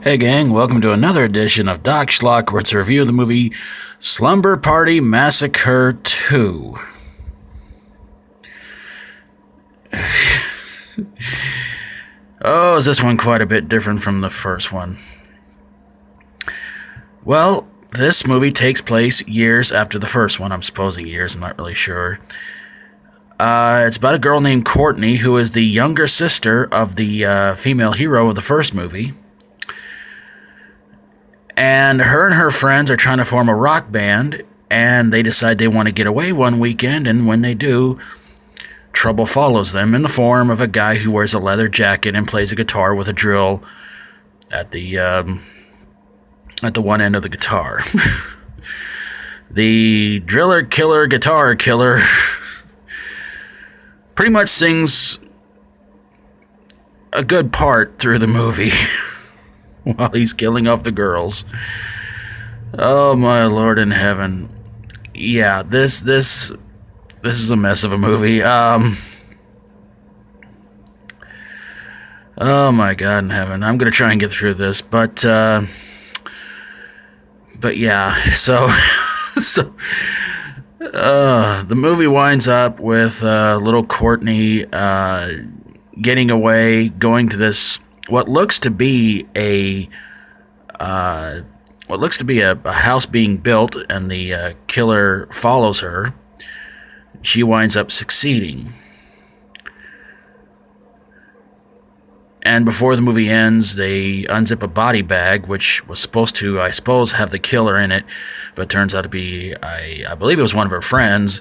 Hey gang, welcome to another edition of Doc Schlock, where it's a review of the movie Slumber Party Massacre 2. Oh, is this one quite a bit different from the first one? Well, this movie takes place years after the first one. I'm supposing years, I'm not really sure. It's about a girl named Courtney, who is the younger sister of the female hero of the first movie. And her friends are trying to form a rock band, and they decide they want to get away one weekend, and when they do, trouble follows them in the form of a guy who wears a leather jacket and plays a guitar with a drill at the one end of the guitar. The driller killer guitar killer pretty much sings a good part through the movie. While he's killing off the girls. Oh my Lord in heaven. Yeah, this is a mess of a movie. Oh my God in heaven. I'm gonna try and get through this, but yeah, so the movie winds up with little Courtney getting away, going to this what looks to be a house being built, and the killer follows her. She winds up succeeding. And before the movie ends, they unzip a body bag, which was supposed to, I suppose, have the killer in it, but turns out to be, I believe it was one of her friends,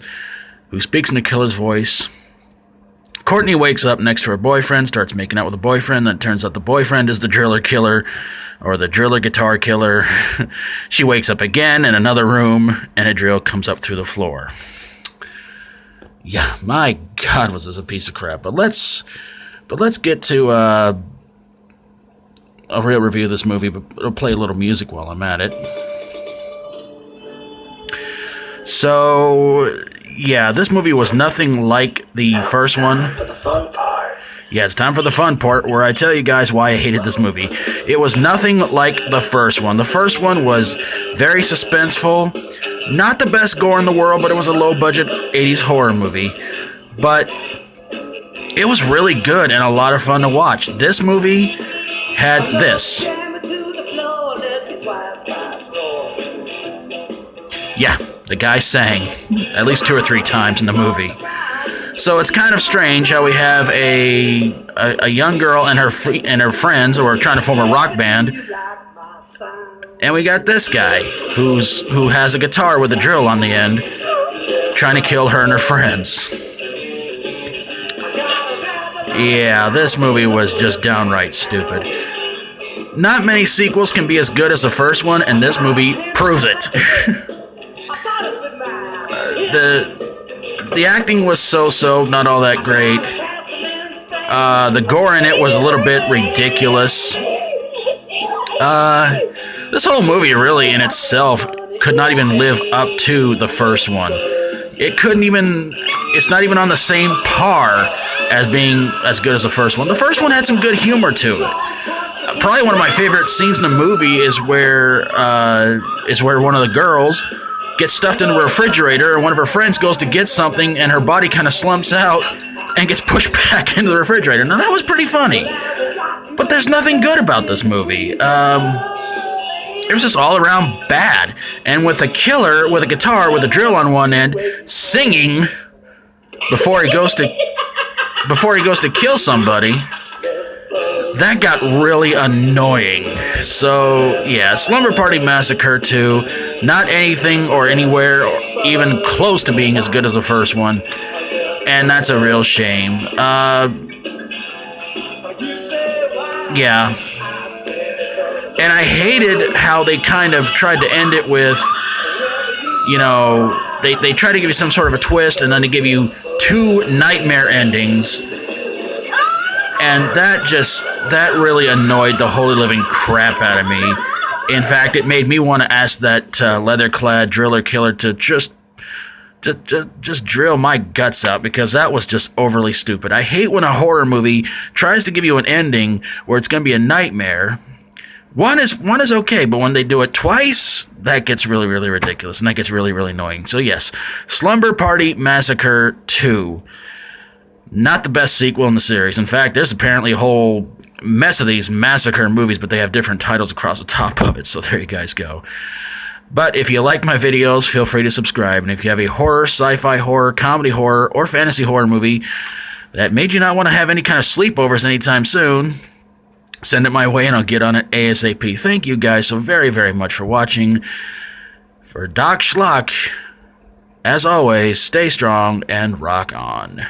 who speaks in the killer's voice. Courtney wakes up next to her boyfriend, starts making out with the boyfriend, then it turns out the boyfriend is the driller killer, or the driller guitar killer. She wakes up again in another room, and a drill comes up through the floor. Yeah, my God, was this a piece of crap. But let's get to a real review of this movie, but I'll play a little music while I'm at it. So, yeah, this movie was nothing like the first one. Yeah, it's time for the fun part, where I tell you guys why I hated this movie. It was nothing like the first one. The first one was very suspenseful. Not the best gore in the world, but it was a low-budget 80s horror movie. But it was really good and a lot of fun to watch. This movie had this. Yeah, the guy sang at least 2 or 3 times in the movie. So it's kind of strange how we have a young girl and her friends who are trying to form a rock band, and we got this guy who has a guitar with a drill on the end, trying to kill her and her friends. Yeah, this movie was just downright stupid. Not many sequels can be as good as the first one, and this movie proves it. The acting was so-so, not all that great. The gore in it was a little bit ridiculous. This whole movie really in itself could not even live up to the first one. It's not even on the same par as being as good as the first one. The first one had some good humor to it. Probably one of my favorite scenes in the movie is where one of the girls gets stuffed into a refrigerator, and one of her friends goes to get something, and her body kind of slumps out and gets pushed back into the refrigerator. Now, that was pretty funny, but there's nothing good about this movie. It was just all around bad, and with a killer with a guitar with a drill on one end singing before he goes to kill somebody, that got really annoying. So, yeah, Slumber Party Massacre 2, not anything or anywhere even close to being as good as the first one, and that's a real shame. Yeah. And I hated how they kind of tried to end it with, they try to give you some sort of a twist, and then they give you 2 nightmare endings. And that really annoyed the holy living crap out of me. In fact, it made me want to ask that leather-clad driller killer to just drill my guts out, because that was just overly stupid. I hate when a horror movie tries to give you an ending where it's going to be a nightmare, One is okay, but when they do it twice, that gets really, really ridiculous, and that gets really, really annoying. So yes, Slumber Party Massacre 2. Not the best sequel in the series. In fact, there's apparently a whole mess of these Massacre movies, but they have different titles across the top of it, so there you guys go. But if you like my videos, feel free to subscribe, and if you have a horror, sci-fi horror, comedy horror, or fantasy horror movie that made you not want to have any kind of sleepovers anytime soon, send it my way and I'll get on it ASAP. Thank you guys so very, very much for watching. For Doc Schlock, as always, stay strong and rock on.